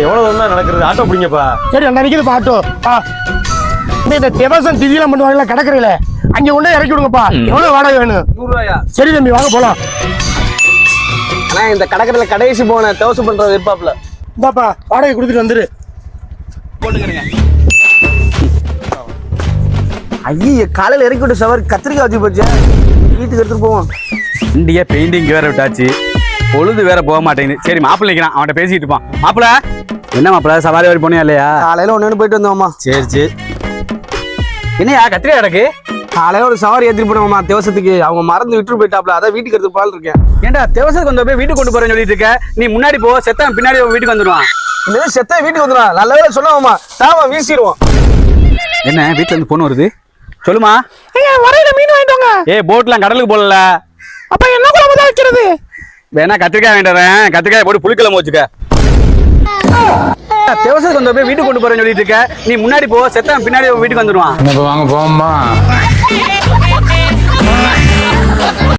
எவ்வளவு தான் நடக்கிறது? ஆட்டோ பிடிங்கப்பா. சரி அந்த நிற்கிதுப்பா ஆட்டோ. இந்த தேவசம் திதியெல்லாம் பண்ணுவாங்கல்ல கடற்கரையில, அங்கே கொண்டு இறக்கி விடுங்கப்பா. எவ்வளவு வாடகை வேணும்? 100 ரூபாயா? சரி தம்பி வாங்க போலாம். ஆனா இந்த கடற்கரையில கடைசி போன தேவசம் பண்றது இருப்பாப்ல. இந்தாப்பா வாடகை கொடுத்துட்டு வந்துரு. போட்டுக்கிறேங்க. ஐயே காலையில இறக்கி விட்டு சவர் கத்திரிக்காய் வச்சு போச்சு. வீட்டுக்கு எடுத்துட்டு போவோம். இண்டியா பெயிண்டிங் வேற விட்டாச்சு, பொழுது வேற போக மாட்டேங்குது. சரி மாப்பிள்ளை நிற்கிறான், அவன்கிட்ட பேசிட்டு இருப்பான். மாப்பிள்ள என்ன மாப்பிள்ள, சவாரி வரை போனியா இல்லையா? காலையில ஒண்ணு போயிட்டு வந்தோம்மா. சரி சரி. என்னையா கத்திரிக்காய் கிடக்கு? காலையில ஒரு சவாரி ஏற்றிட்டு போனோம்மா தேவசத்துக்கு. அவங்க மறந்து விட்டு போயிட்டாப்ல, அதான் வீட்டுக்கு எடுத்து போலான்னு இருக்கேன். ஏன்டா தேவசத்துக்கு வந்த போய் வீட்டுக்கு கொண்டு போறேன்னு சொல்லிட்டு இருக்க? நீ முன்னாடி போ, செத்தன் பின்னாடி வீட்டுக்கு வந்துடுவான். இந்த செத்த வீட்டுக்கு வந்துடும். நல்ல வேலை சொல்லாமா தாவா வீசிடுவோம். என்ன வீட்டுல இருந்து பொண்ணு வருது? சொல்லுமா. வரையில மீன் வாங்கிட்டோங்க. போட்லாம் கடலுக்கு போடல. அப்ப என்ன குழம்பு தான் வைக்கிறது? வேணா கத்திரிக்காய் வேண்டாம், கத்திரிக்காய் போட்டு புளிக்கிழமை வச்சுக்க. தேவசத்துக்கு வந்த போய் வீட்டுக்கு கொண்டு போறேன்னு சொல்லிட்டு இருக்க? நீ முன்னாடி போ, செத்தன் பின்னாடி வீட்டுக்கு வந்துடுவான். வாங்க போமா.